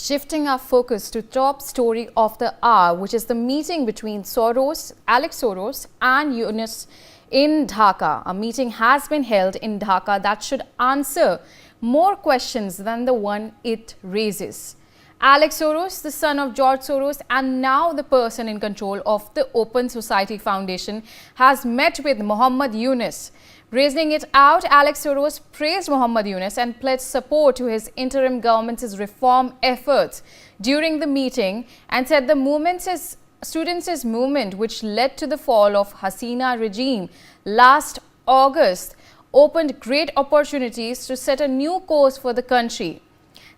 Shifting our focus to top story of the hour, which is the meeting between Alex Soros and Yunus in Dhaka. A meeting has been held in Dhaka that should answer more questions than the one it raises. Alex Soros, the son of George Soros and now the person in control of the Open Society Foundation, has met with Mohammed Yunus. Raising it out, Alex Soros praised Mohammed Yunus and pledged support to his interim government's reform efforts during the meeting and said the students' movement, which led to the fall of Hasina regime last August, opened great opportunities to set a new course for the country.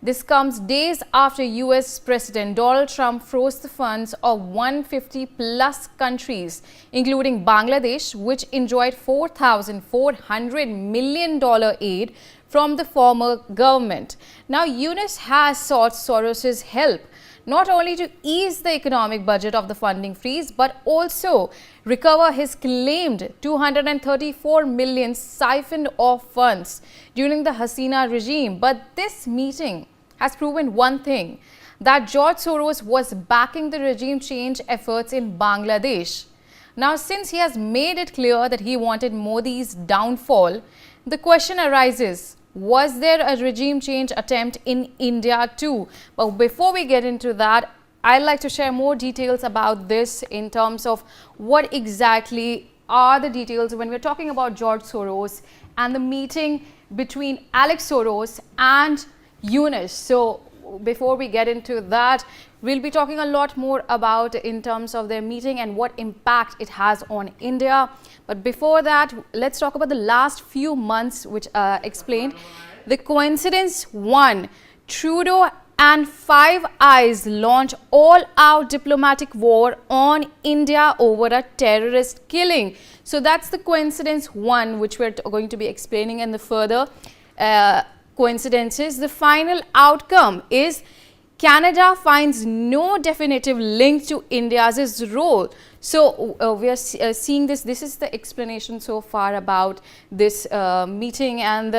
This comes days after US President Donald Trump froze the funds of 150 plus countries, including Bangladesh, which enjoyed $4,400 million aid from the former government. Now, Yunus has sought Soros' help, not only to ease the economic budget of the funding freeze, but also recover his claimed $234 million siphoned off funds during the Hasina regime. But this meeting has proven one thing, that George Soros was backing the regime change efforts in Bangladesh. Now, since he has made it clear that he wanted Modi's downfall, the question arises, was there a regime change attempt in India too? But before we get into that, I'd like to share more details about this in terms of what exactly are the details when we're talking about George Soros and the meeting between Alex Soros and Yunus. So before we get into that, we'll be talking a lot more about in terms of their meeting and what impact it has on India. But before that, let's talk about the last few months, which explained the coincidence. One, Trudeau and Five Eyes launch all-out diplomatic war on India over a terrorist killing. So that's the coincidence one, which we're going to be explaining in the further coincidences. The final outcome is Canada finds no definitive link to India's role. So we are seeing this. This is the explanation so far about this meeting and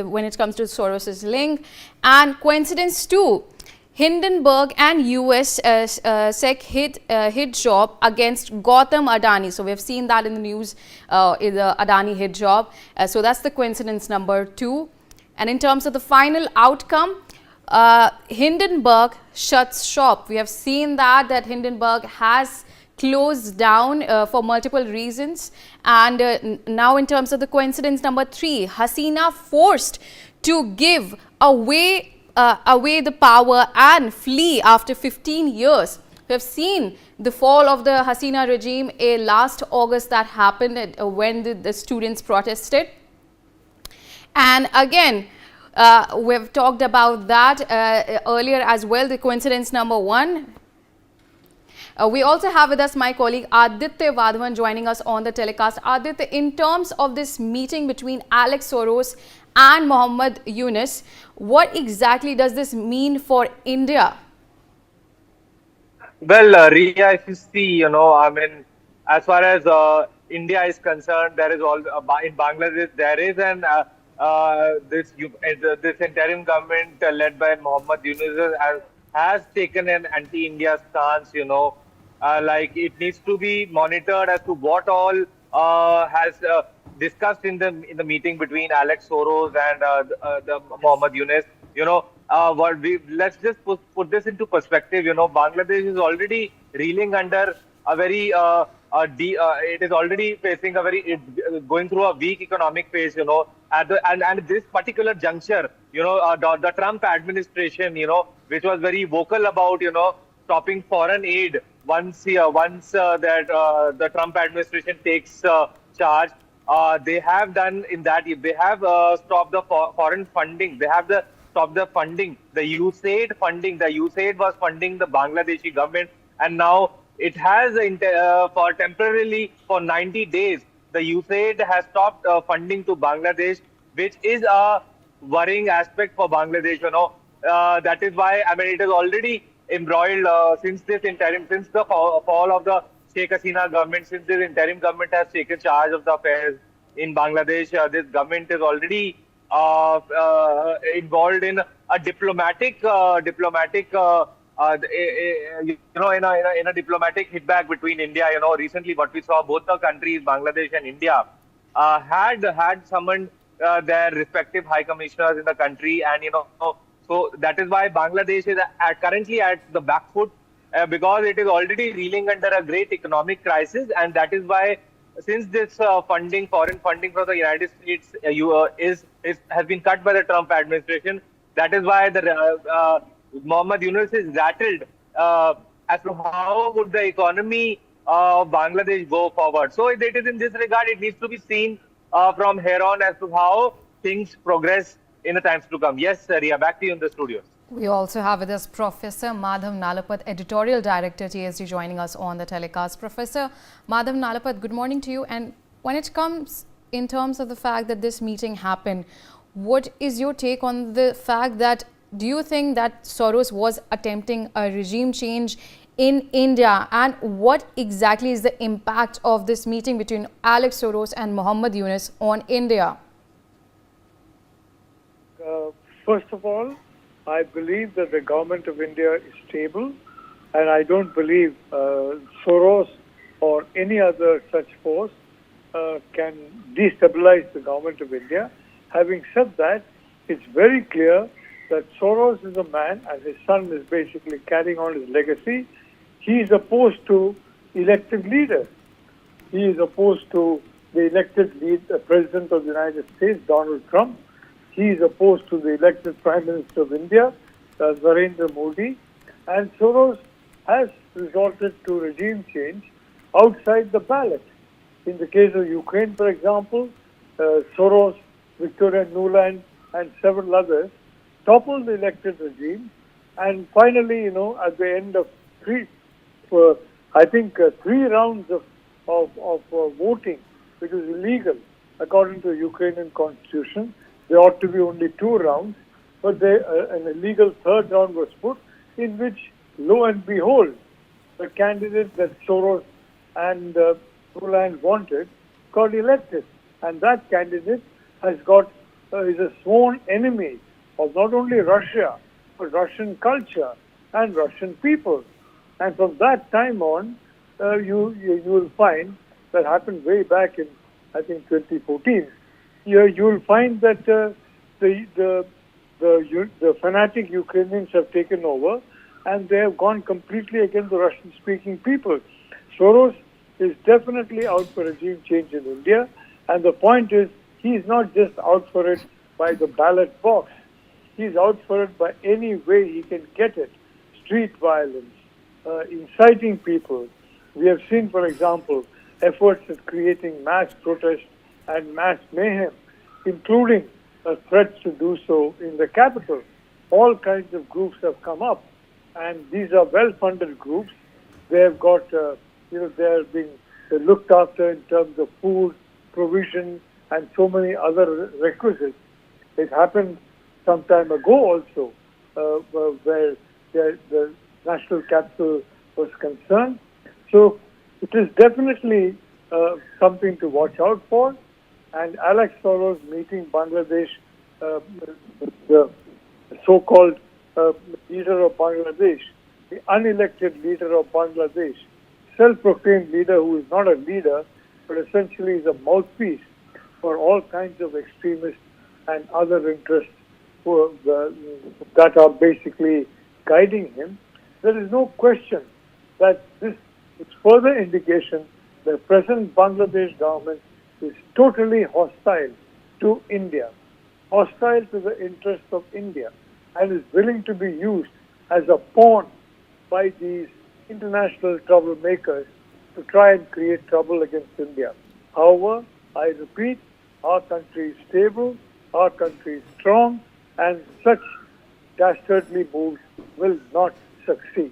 when it comes to Soros's link. And coincidence two, Hindenburg and US SEC hit job against Gautam Adani. So we have seen that in the news, in the Adani hit job. So that's the coincidence number two. And in terms of the final outcome, Hindenburg shuts shop. We have seen that Hindenburg has closed down for multiple reasons. And now in terms of the coincidence number three, Hasina forced to give away the power and flee after 15 years. We have seen the fall of the Hasina regime last August that happened when the students protested. And again, we've talked about that earlier as well, the coincidence number one. We also have with us my colleague Aditya Vadhavan joining us on the telecast. Aditya, in terms of this meeting between Alex Soros and Mohammed Yunus, what exactly does this mean for India? Well, Ria, if you see, I mean, as far as India is concerned, there is in Bangladesh, there is an this interim government led by Mohammed Yunus has taken an anti-India stance. Like it needs to be monitored as to what all has discussed in the meeting between Alex Soros and the Mohammed Yunus. Let's just put this into perspective. Bangladesh is already reeling under a very it is already facing going through a weak economic phase. And this particular juncture, the Trump administration, which was very vocal about, stopping foreign aid once the Trump administration takes charge. They have done in that. They have stopped the foreign funding. They have stopped the funding. The USAID funding. The USAID was funding the Bangladeshi government, and now it has for temporarily for 90 days. The USAID has stopped funding to Bangladesh, which is a worrying aspect for Bangladesh. That is why, I mean, it is already embroiled since the fall of the Sheikh Hasina government, since this interim government has taken charge of the affairs in Bangladesh. This government is already involved in a diplomatic in a diplomatic hitback between India. Recently what we saw, both the countries, Bangladesh and India, had summoned their respective high commissioners in the country, and so that is why Bangladesh is currently at the back foot, because it is already reeling under a great economic crisis, and that is why, since this foreign funding from the United States has been cut by the Trump administration, that is why the Mohammed Yunus is rattled as to how would the economy of Bangladesh go forward. So it is in this regard, it needs to be seen from here on as to how things progress in the times to come. Yes, Ria, back to you in the studios. We also have with us Professor Madhav Nalapat, Editorial Director, TSD, joining us on the telecast. Professor Madhav Nalapat, good morning to you. And when it comes in terms of the fact that this meeting happened, what is your take on the fact that, do you think that Soros was attempting a regime change in India, and what exactly is the impact of this meeting between Alex Soros and Mohammed Yunus on India? First of all, I believe that the government of India is stable, and I don't believe Soros or any other such force can destabilize the government of India. Having said that, it's very clear that Soros is a man, and his son is basically carrying on his legacy. He is opposed to elected leaders. He is opposed to the elected President of the United States, Donald Trump. He is opposed to the elected Prime Minister of India, Narendra Modi. And Soros has resorted to regime change outside the ballot. In the case of Ukraine, for example, Soros, Victoria Nuland, and several others toppled the elected regime. And finally, at the end of three rounds of voting, which was illegal according to the Ukrainian constitution. There ought to be only 2 rounds, but an illegal third round was put, in which, lo and behold, the candidate that Soros and Nuland wanted got elected. And that candidate is a sworn enemy of not only Russia, but Russian culture and Russian people. And from that time on, you will find, that happened way back in, I think, 2014, you will find that the fanatic Ukrainians have taken over, and they have gone completely against the Russian-speaking people. Soros is definitely out for regime change in India, and the point is, he is not just out for it by the ballot box. He is out for it by any way he can get it. Street violence, inciting people. We have seen, for example, efforts at creating mass protests and mass mayhem, including threats to do so in the capital. All kinds of groups have come up, and these are well-funded groups. They have got, they're being looked after in terms of food, provision, and so many other requisites. It happened some time ago also, where the national capital was concerned. So it is definitely something to watch out for. And Alex Soros meeting Bangladesh, the so-called leader of Bangladesh, the unelected leader of Bangladesh, self-proclaimed leader who is not a leader, but essentially is a mouthpiece for all kinds of extremists and other interests that are basically guiding him. There is no question that this is further indication that the present Bangladesh government is totally hostile to India, hostile to the interests of India, and is willing to be used as a pawn by these international troublemakers to try and create trouble against India. However, I repeat, our country is stable, our country is strong, and such dastardly moves will not succeed.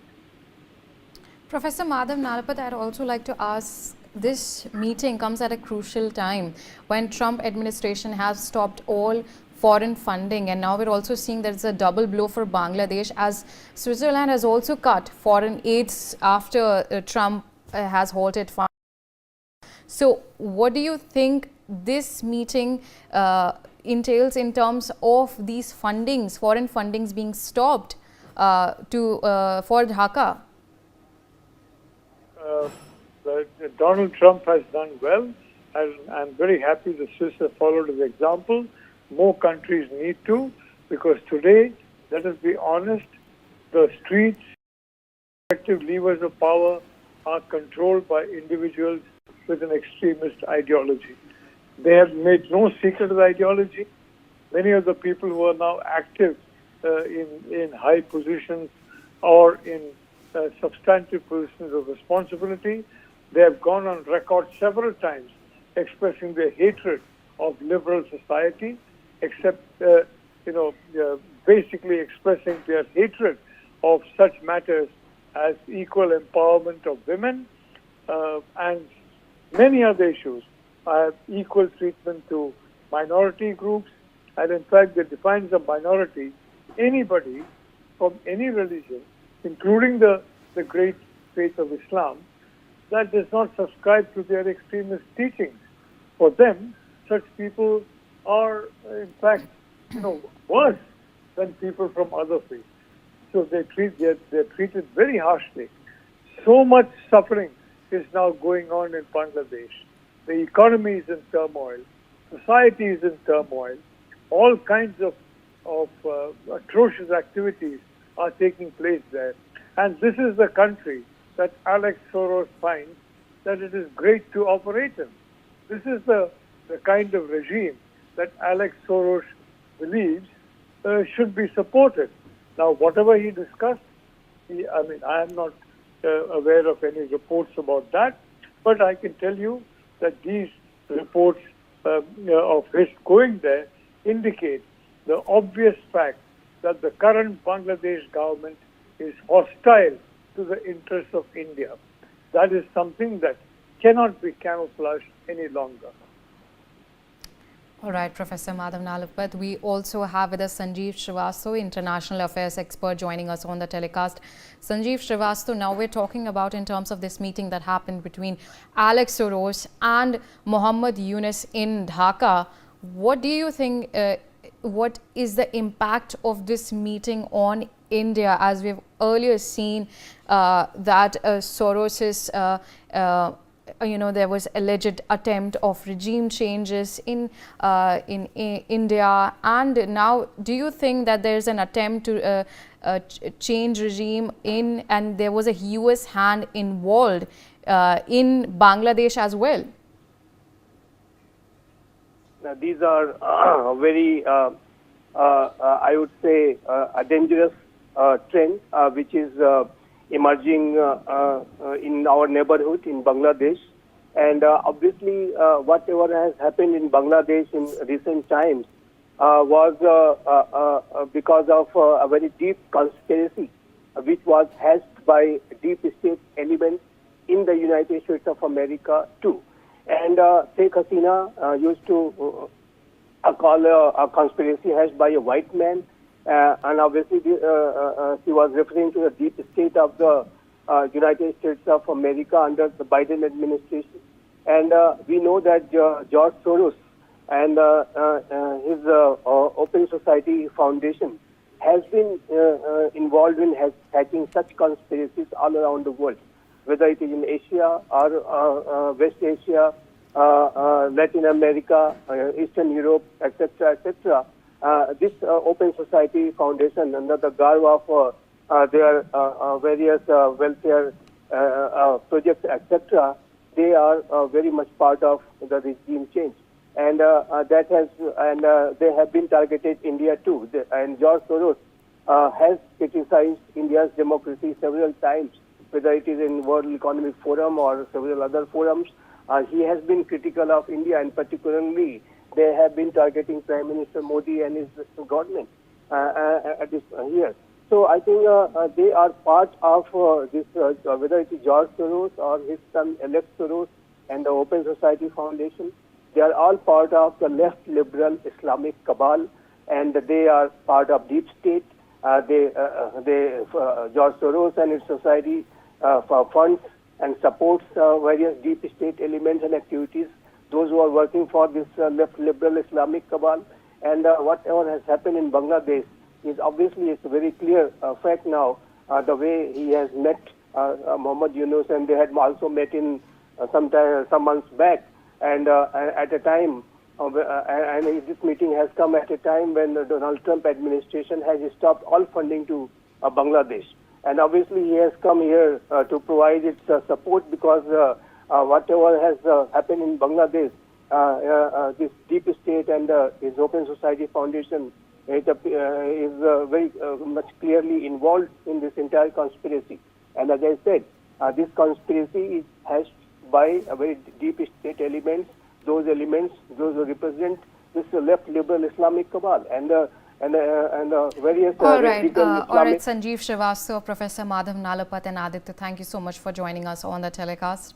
Professor Madhav Nalapat, I'd also like to ask, this meeting comes at a crucial time when Trump administration has stopped all foreign funding, and now we're also seeing there's a double blow for Bangladesh, as Switzerland has also cut foreign aids after Trump has halted funding. So what do you think this meeting entails in terms of these fundings, foreign fundings being stopped for Dhaka? Donald Trump has done well, and I'm very happy the Swiss have followed his example. More countries need to, because today, let us be honest, the streets, effective levers of power are controlled by individuals with an extremist ideology. They have made no secret of the ideology. Many of the people who are now active in high positions or in substantive positions of responsibility, they have gone on record several times expressing their hatred of liberal society, basically expressing their hatred of such matters as equal empowerment of women and many other issues, equal treatment to minority groups, and in fact they define as a minority anybody from any religion, including the great faith of Islam, that does not subscribe to their extremist teachings. For them, such people are in fact worse than people from other faiths. So they're treated very harshly. So much suffering is now going on in Bangladesh. The economy is in turmoil. Society is in turmoil. All kinds of atrocious activities are taking place there. And this is the country that Alex Soros finds that it is great to operate in. This is the kind of regime that Alex Soros believes should be supported. Now, whatever he discussed, I am not aware of any reports about that, but I can tell you that these reports of his going there indicate the obvious fact that the current Bangladesh government is hostile to the interests of India. That is something that cannot be camouflaged any longer. All right, Professor Madhav Nalapad. We also have with us Sanjeev Srivastava, International Affairs expert, joining us on the telecast. Sanjeev Srivastava, now we're talking about in terms of this meeting that happened between Alex Soros and Mohammed Yunus in Dhaka. What do you think, what is the impact of this meeting on India, as we've earlier seen that Soros's there was alleged attempt of regime changes in India, and now do you think that there's an attempt to change regime and there was a US hand involved in Bangladesh as well? Now, these are very, I would say, a dangerous trend which is emerging in our neighborhood in Bangladesh. And obviously, whatever has happened in Bangladesh in recent times was because of a very deep conspiracy which was hatched by deep state elements in the United States of America too. And Sheikh Hasina used to call a conspiracy hatched by a white man. And obviously, she was referring to the deep state of the United States of America under the Biden administration. And we know that George Soros and his Open Society Foundation has been involved in hatching such conspiracies all around the world, whether it is in Asia or West Asia, Latin America, Eastern Europe, etc., etc. This Open Society Foundation, under the garb of their various welfare projects, etc., they are very much part of the regime change, and they have been targeted India too. And George Soros has criticized India's democracy several times, whether it is in World Economic Forum or several other forums. He has been critical of India, and particularly they have been targeting Prime Minister Modi and his government at this here. So I think they are part of this, whether it is George Soros or his son Alex Soros and the Open Society Foundation. They are all part of the left liberal Islamic cabal, and they are part of deep state. George Soros and his society funds and supports various deep state elements and activities, those who are working for this left liberal Islamic cabal. And whatever has happened in Bangladesh is obviously it's a very clear fact now. The way he has met Mohammed Yunus, and they had also met in some months back, and at a time, and this meeting has come at a time when the Donald Trump administration has stopped all funding to Bangladesh. And obviously he has come here to provide its support, because whatever has happened in Bangladesh, this deep state and his Open Society Foundation is very much clearly involved in this entire conspiracy. And as I said, this conspiracy is hashed by a very deep state elements, those who represent this left liberal Islamic cabal and various radical Islamic. All right, Sanjeev Srivastava, Professor Madhav Nalapat and Aditya, thank you so much for joining us on the telecast.